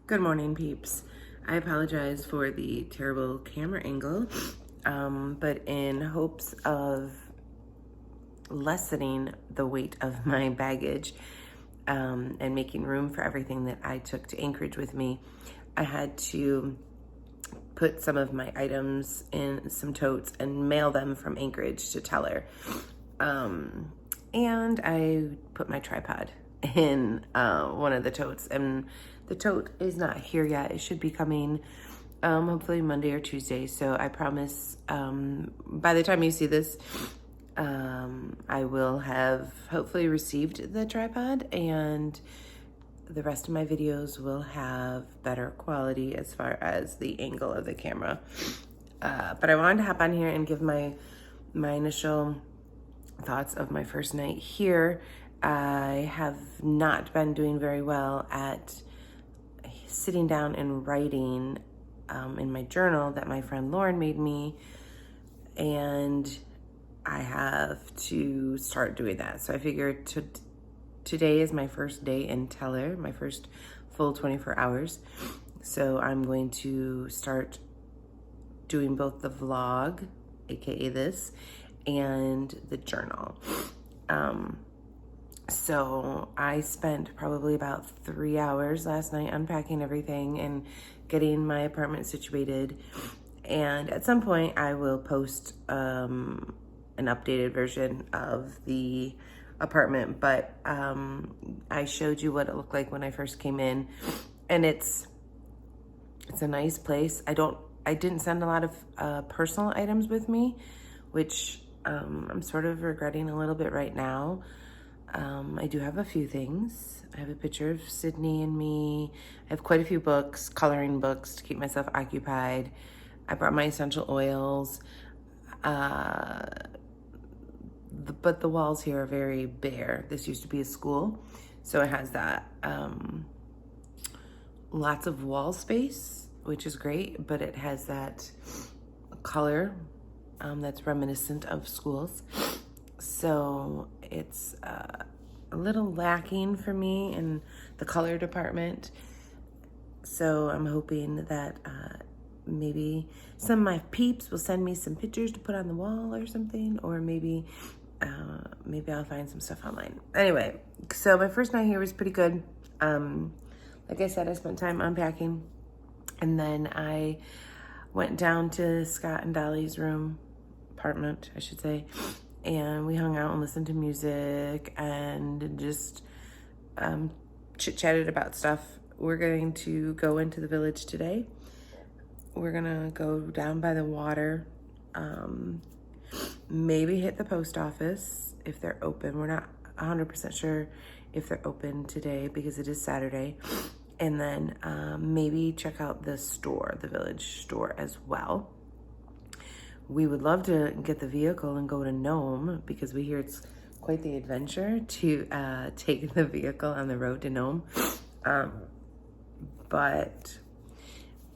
Good morning, peeps. I apologize for the terrible camera angle, but in hopes of lessening the weight of my baggage and making room for everything that I took to Anchorage with me, I had to put some of my items in some totes and mail them from Anchorage to Teller. And I put my tripod in one of the totes, and the tote is not here yet. It should be coming hopefully Monday or Tuesday. So I promise by the time you see this, I will have hopefully received the tripod, and the rest of my videos will have better quality as far as the angle of the camera. But I wanted to hop on here and give my initial thoughts of my first night here. I have not been doing very well at sitting down and writing in my journal that my friend Lauren made me, and I have to start doing that. So I figured today is my first day in Teller, my first full 24 hours. So I'm going to start doing both the vlog, aka this, and the journal. So I spent probably about 3 hours last night unpacking everything and getting my apartment situated. And at some point I will post an updated version of the apartment, but I showed you what it looked like when I first came in, and it's a nice place. I didn't send a lot of personal items with me, which I'm sort of regretting a little bit right now. I do have a few things. I have a picture of Sydney and me. I have quite a few books, coloring books to keep myself occupied. I brought my essential oils. But the walls here are very bare. This used to be a school, so it has that. Lots of wall space, which is great, but it has that color that's reminiscent of schools. So it's a little lacking for me in the color department. So I'm hoping that maybe some of my peeps will send me some pictures to put on the wall or something, or maybe I'll find some stuff online. Anyway, so my first night here was pretty good. Like I said, I spent time unpacking, and then I went down to Scott and Dolly's apartment, I should say, and we hung out and listened to music and just chit-chatted about stuff. We're going to go into the village today. We're gonna go down by the water, maybe hit the post office if they're open. We're not 100% sure if they're open today because it is Saturday. And then maybe check out the store, the village store as well. We would love to get the vehicle and go to Nome because we hear it's quite the adventure to take the vehicle on the road to Nome. But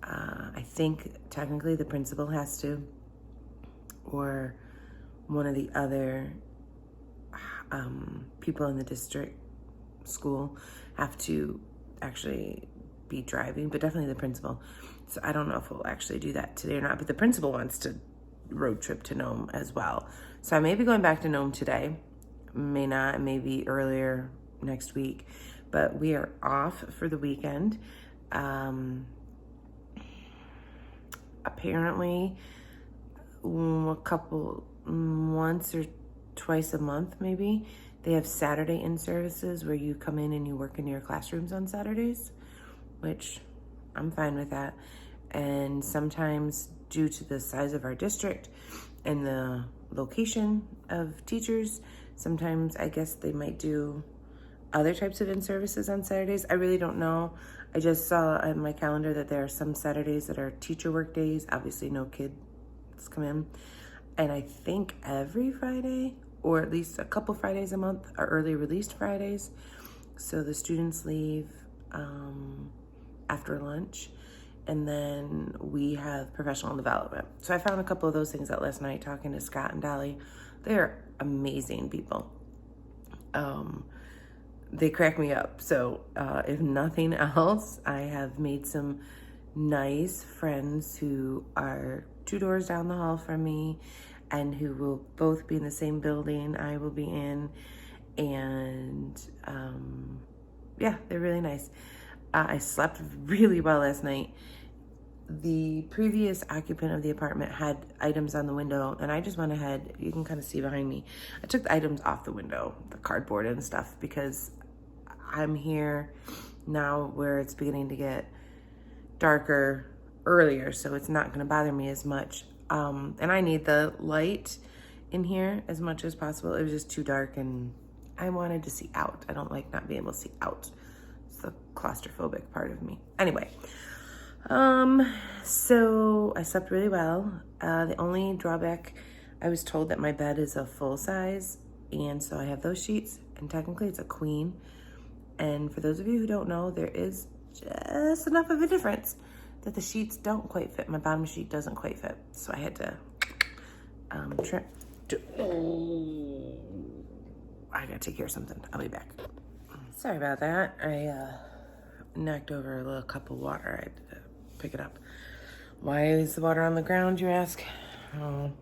I think technically the principal has to, or one of the other people in the district school have to actually be driving, but definitely the principal. So I don't know if we'll actually do that today or not, but the principal wants to road trip to Nome as well. So I may be going back to Nome today, may not, maybe earlier next week, but we are off for the weekend. Apparently once or twice a month maybe, they have Saturday in-services where you come in and you work in your classrooms on Saturdays, which I'm fine with that. And sometimes due to the size of our district and the location of teachers, sometimes I guess they might do other types of in-services on Saturdays. I really don't know. I just saw on my calendar that there are some Saturdays that are teacher work days. Obviously no kids come in. And I think every Friday, or at least a couple Fridays a month, are early released Fridays. So the students leave after lunch, and then we have professional development. So I found a couple of those things out last night talking to Scott and Dolly. They're amazing people. they crack me up. So if nothing else, I have made some nice friends who are 2 doors down the hall from me and who will both be in the same building I will be in. And yeah, they're really nice. I slept really well last night. The previous occupant of the apartment had items on the window, and I just went ahead, you can kind of see behind me, I took the items off the window, the cardboard and stuff, because I'm here now where it's beginning to get darker earlier, so it's not going to bother me as much. And I need the light in here as much as possible. It was just too dark, and I wanted to see out. I don't like not being able to see out. It's the claustrophobic part of me. Anyway, so I slept really well. The only drawback, I was told that my bed is a full size, and so I have those sheets, and technically it's a queen. And for those of you who don't know, there is just enough of a difference that the sheets don't quite fit. My bottom sheet doesn't quite fit. So I had to trim. I gotta take care of something. I'll be back. Sorry about that. I knocked over a little cup of water. I had to pick it up. Why is the water on the ground, you ask? Oh,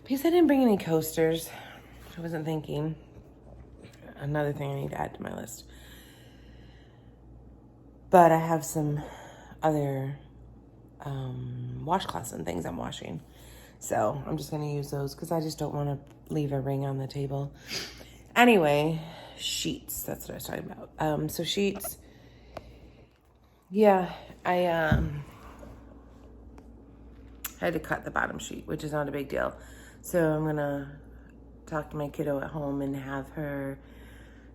because I didn't bring any coasters. I wasn't thinking. Another thing I need to add to my list. But I have some other washcloths and things I'm washing. So I'm just gonna use those because I just don't want to leave a ring on the table. Anyway, sheets, that's what I was talking about. So sheets, yeah, I had to cut the bottom sheet, which is not a big deal. So I'm gonna talk to my kiddo at home and have her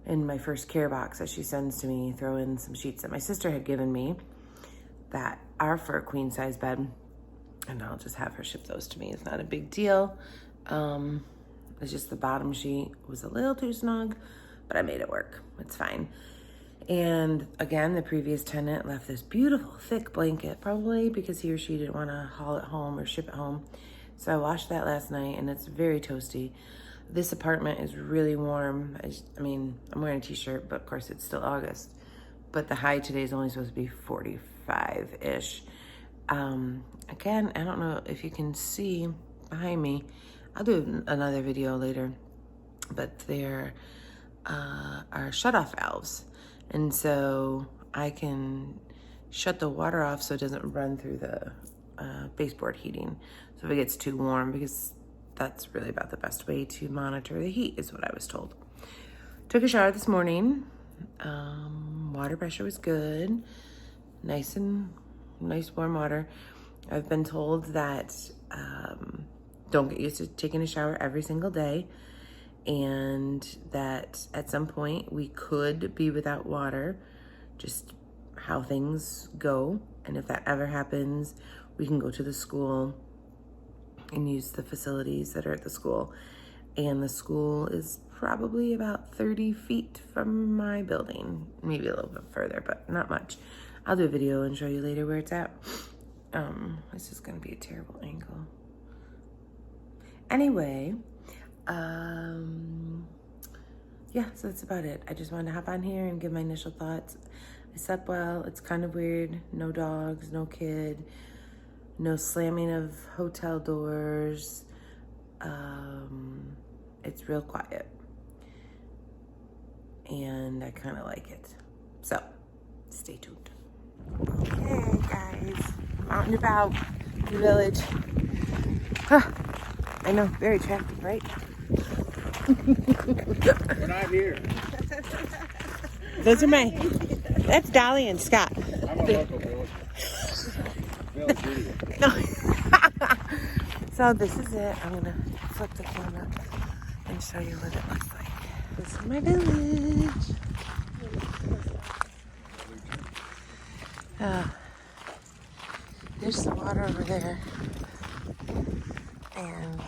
in my first care box that she sends to me, throw in some sheets that my sister had given me that are for a queen size bed, and I'll just have her ship those to me. It's not a big deal. It's just the bottom sheet was a little too snug, but I made it work. It's fine. And again, the previous tenant left this beautiful thick blanket, probably because he or she didn't want to haul it home or ship it home. So I washed that last night, and it's very toasty. This apartment is really warm. I mean, I'm wearing a t-shirt, but of course it's still August. But the high today is only supposed to be 45-ish. Again, I don't know if you can see behind me. I'll do another video later. But there are shut-off valves. And so I can shut the water off so it doesn't run through the baseboard heating. So if it gets too warm, because that's really about the best way to monitor the heat, is what I was told. Took a shower this morning. Water pressure was good. Nice warm water. I've been told that don't get used to taking a shower every single day, and that at some point we could be without water, just how things go. And if that ever happens, we can go to the school and use the facilities that are at the school. And the school is probably about 30 feet from my building, maybe a little bit further, but not much. I'll do a video and show you later where it's at. This is gonna be a terrible angle. Anyway, yeah, so that's about it. I just wanted to hop on here and give my initial thoughts. I slept well. It's kind of weird. No dogs, no kid, no slamming of hotel doors. It's real quiet. And I kind of like it. So, stay tuned. Okay, guys. Out and about the village. Huh. I know, very attractive, right? We're not here. Those are that's Dolly and Scott. I'm a local village. Village idiot. No. So this is it. I'm gonna flip the camera and show you what it looks like. This is my village. There's the water over there. And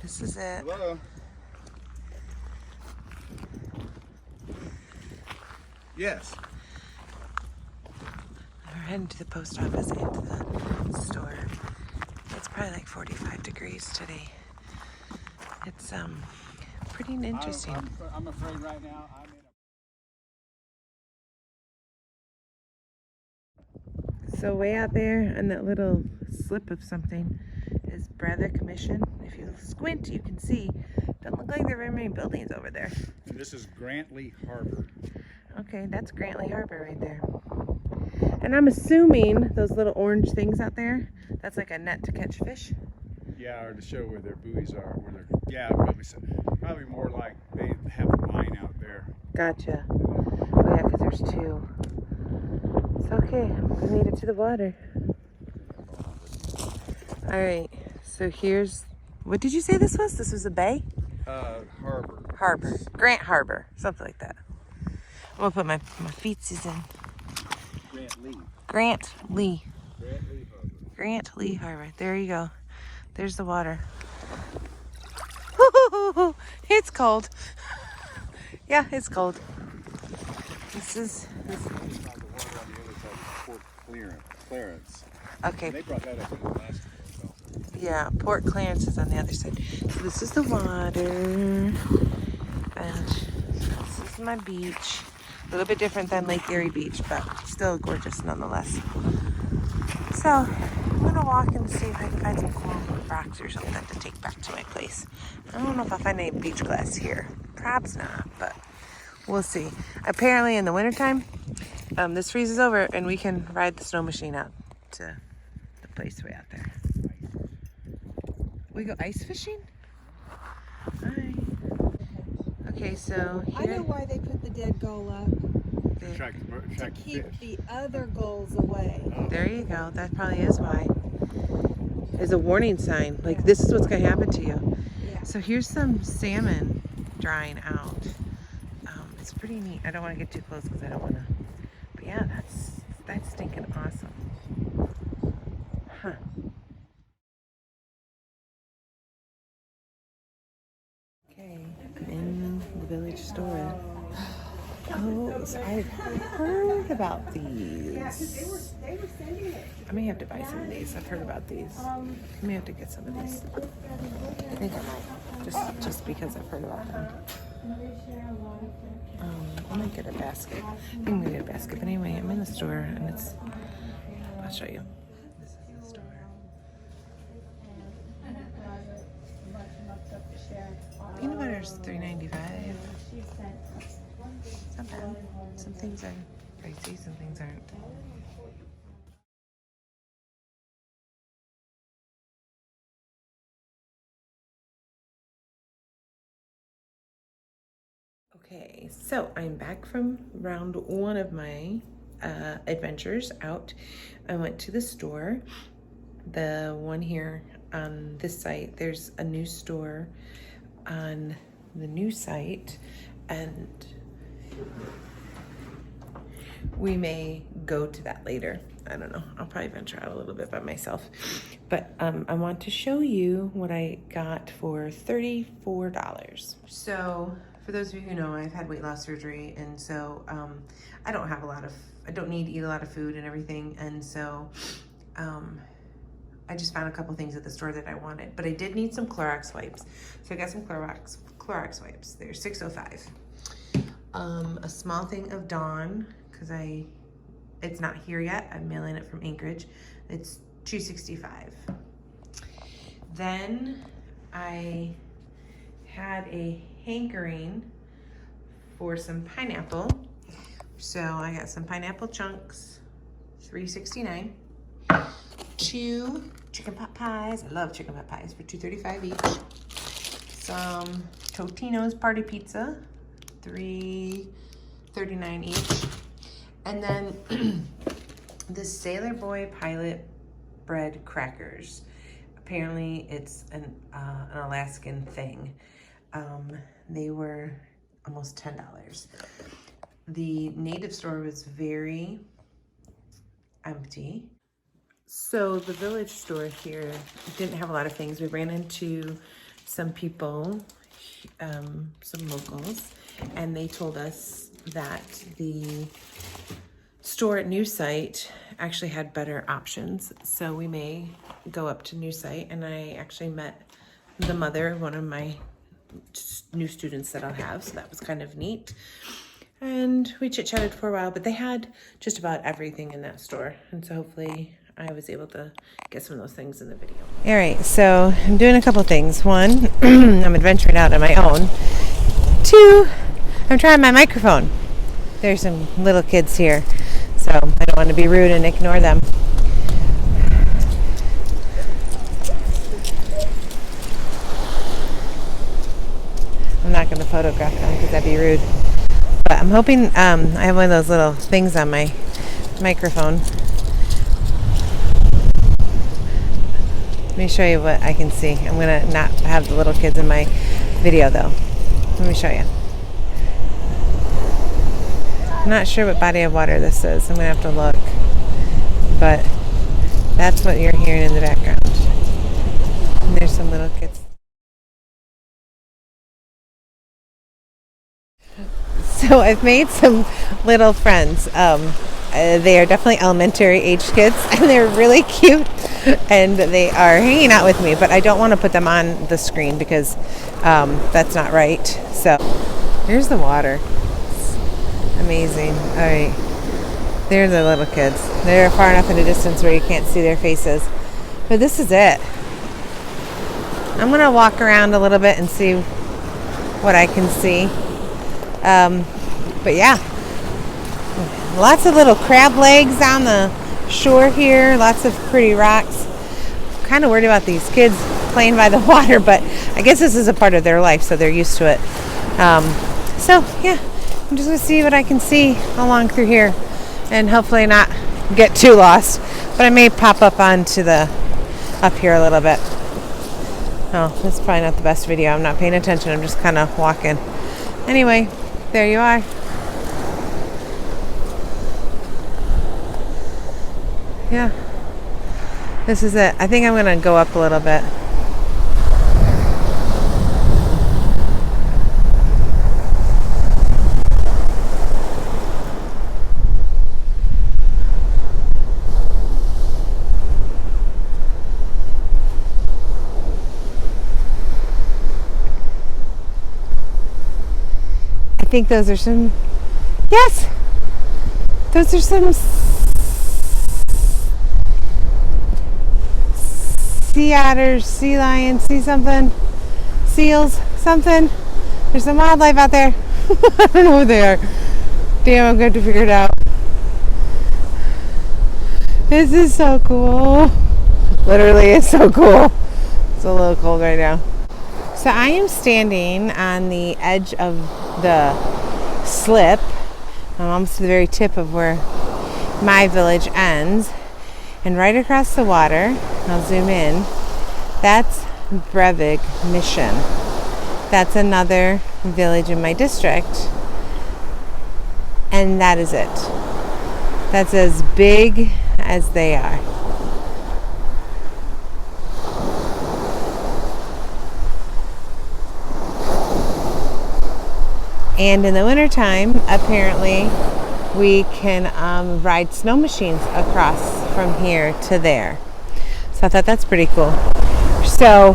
this is it. Hello. Yes. We're heading to the post office and to the store. It's probably like 45 degrees today. It's pretty pretty interesting. I'm afraid right now I'm in So way out there on that little slip of something is Brother Commission. If you squint, you can see. Don't look like there are very many buildings over there. And this is Grantley Harbor. Okay, that's Grantley Harbor right there. And I'm assuming those little orange things out there, that's like a net to catch fish. Yeah, or to show where their buoys are, probably more like they have a line out there. Gotcha. Oh yeah, because there's two. It's okay, we made it to the water. All right, so here's, what did you say this was? This was a bay? Harbor. Harbor, Grant Harbor, something like that. I'm gonna put my feetsies in. Grant Lee. Grant Lee Harbor. There you go. There's the water. It's cold. Yeah, it's cold. This is. The water on the other side is Port Clarence. Okay. And they brought that up in the last episode. Yeah, Port Clarence is on the other side. So this is the water. And this is my beach. A little bit different than Lake Erie Beach, but still gorgeous nonetheless. So I'm gonna walk and see if I can find some cool rocks or something to take back to my place. I don't know if I'll find any beach glass here. Perhaps not, but we'll see. Apparently in the wintertime, this freezes over and we can ride the snow machine out to the place way out there. We go ice fishing? Hi. Okay, so I here. know why they put the dead gull up. To Keep the other gulls away. There you go. That probably is why. There's a warning sign. Like, this is what's going to happen to you. Yeah. So here's some salmon drying out. It's pretty neat. I don't want to get too close because I don't want to. But yeah, that's stinking awesome. Huh. Okay, I'm in the village store. Oh, so I've heard about these. I may have to buy some of these. I've heard about these. I may have to get some of these. I think I might, just because I've heard about them. I might get a basket. I think I'm gonna get a basket. But anyway, I'm in the store and it's. I'll show you. This is the store. Peanut butter is $3.95. It's not bad. Some things are pricey, some things aren't. Okay, so I'm back from round one of my adventures out. I went to the store, the one here on this site. There's a new store on the new site, and we may go to that later. I don't know. I'll probably venture out a little bit by myself. But I want to show you what I got for $34. So for those of you who know, I've had weight loss surgery, and so I don't need to eat a lot of food and everything, and so I just found a couple things at the store that I wanted, but I did need some Clorox wipes. So I got some Clorox wipes. They're $6.05. A small thing of Dawn, because it's not here yet. I'm mailing it from Anchorage. It's $2.65. Then I had a hankering for some pineapple. So I got some pineapple chunks, $3.69. 2 chicken pot pies. I love chicken pot pies for $2.35 each. Some Totino's party pizza, $3.39 each. And then the Sailor Boy Pilot bread crackers. Apparently it's an Alaskan thing. They were almost $10. The native store was very empty. So the village store here didn't have a lot of things. We ran into some people, some locals, and they told us that the store at New Site actually had better options. So we may go up to New Site, and I actually met the mother of one of my new students that I'll have. So that was kind of neat. And we chit-chatted for a while, but they had just about everything in that store. And so hopefully I was able to get some of those things in the video. All right, so I'm doing a couple things. One, I'm adventuring out on my own. Two, I'm trying my microphone. There's some little kids here, so I don't want to be rude and ignore them. I'm not going to photograph them because that'd be rude. But I'm hoping, I have one of those little things on my microphone. Let me show you what I can see. I'm going to not have the little kids in my video though. Let me show you. I'm not sure what body of water this is. I'm going to have to look. But that's what you're hearing in the background. And there's some little kids. So I've made some little friends. They are definitely elementary age kids, and they're really cute, and they are hanging out with me, but I don't want to put them on the screen because that's not right. So here's the water. It's amazing. All right, there are the little kids. They're far enough in the distance where you can't see their faces, but this is it. I'm going to walk around a little bit and see what I can see. But yeah, lots of little crab legs on the shore here, lots of pretty rocks. I'm kind of worried about these kids playing by the water, but I guess this is a part of their life, so they're used to it. So yeah, I'm just gonna see what I can see along through here and hopefully not get too lost, but I may pop up up here a little bit. Oh, that's probably not the best video. I'm not paying attention. I'm just kind of walking. Anyway, there you are. Yeah, this is it. I think I'm going to go up a little bit. I think those are some, yes, those are some sea otters, sea lions, sea something, seals, something. There's some wildlife out there. I don't know what they are. Damn, I'm going to have to figure it out. This is so cool. Literally, it's so cool. It's a little cold right now. So I am standing on the edge of the slip. I'm almost to the very tip of where my village ends. And right across the water, I'll zoom in, that's Brevig Mission. That's another village in my district. And that is it. That's as big as they are. And in the wintertime, apparently, we can ride snow machines across from here to there. So I thought that's pretty cool. So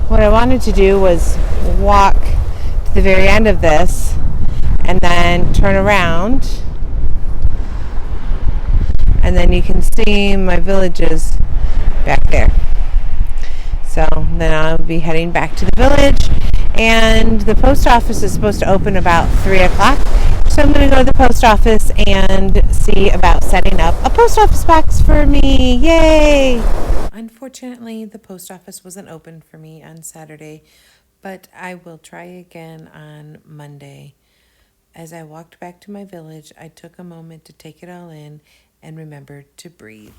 what I wanted to do was walk to the very end of this and then turn around, and then you can see my villages back there. So then I'll be heading back to the village, and the post office is supposed to open about 3 o'clock. So I'm going to go to the post office and see about setting up a post office box for me. Yay! Unfortunately, the post office wasn't open for me on Saturday, but I will try again on Monday. As I walked back to my village, I took a moment to take it all in and remembered to breathe.